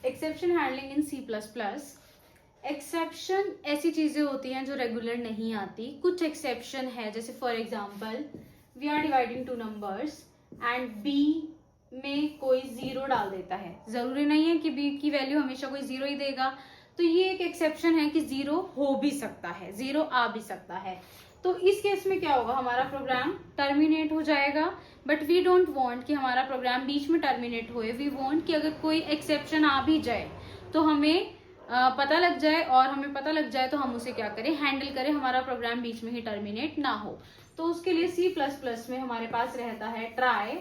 Exception handling in C++। Exception ऐसी चीजें होती हैं जो रेगुलर नहीं आती। कुछ एक्सेप्शन है, जैसे for example we are dividing two numbers and B में कोई जीरो डाल देता है। जरूरी नहीं है कि बी की वैल्यू हमेशा कोई जीरो ही देगा, तो ये एक एक्सेप्शन है कि जीरो हो भी सकता है, जीरो आ भी सकता है। तो इस केस में क्या होगा, हमारा प्रोग्राम टर्मिनेट हो जाएगा। बट वी डोंट वांट कि हमारा प्रोग्राम बीच में टर्मिनेट होए। वी वांट कि अगर कोई एक्सेप्शन आ भी जाए तो हमें पता लग जाए, और हमें पता लग जाए तो हम उसे क्या करें, हैंडल करें, हमारा प्रोग्राम बीच में ही टर्मिनेट ना हो। तो उसके लिए C++ में हमारे पास रहता है try,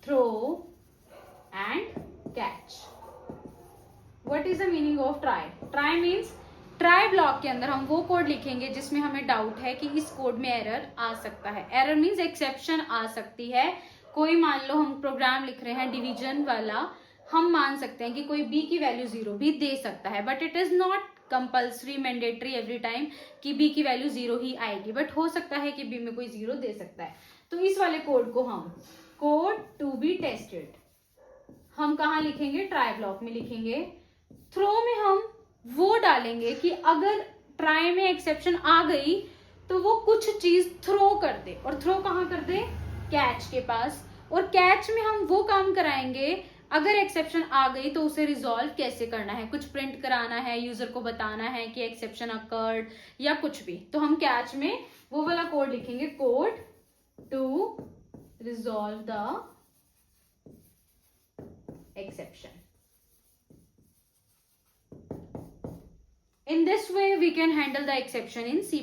throw and catch. What is the meaning of try? Try means try block के अंदर हम वो कोड लिखेंगे जिसमें हमें डाउट है कि इस कोड में एरर आ सकता है। एरर मीन्स एक्सेप्शन आ सकती है। कोई मान लो हम प्रोग्राम लिख रहे हैं डिवीजन वाला, हम मान सकते हैं कि कोई बी की वैल्यू जीरो भी दे सकता है, but it is not compulsory mandatory every time कि बी की वैल्यू जीरो ही आएगी, बट हो सकता है कि बी में कोई जीरो दे सकता है। तो इस वाले कोड को हम कोड टू बी टेस्टेड हम कहाँ लिखेंगे, ट्राई ब्लॉक में लिखेंगे। थ्रो में हम वो डालेंगे कि अगर ट्राई में एक्सेप्शन आ गई तो वो कुछ चीज थ्रो कर दे, और थ्रो कहाँ कर दे, कैच के पास। और कैच में हम वो काम कराएंगे, अगर एक्सेप्शन आ गई तो उसे रिजॉल्व कैसे करना है, कुछ प्रिंट कराना है, यूजर को बताना है कि एक्सेप्शन अकर्ड या कुछ भी, तो हम कैच में वो वाला कोड लिखेंगे, code to resolve the exception. In this way we can handle the exception in C++.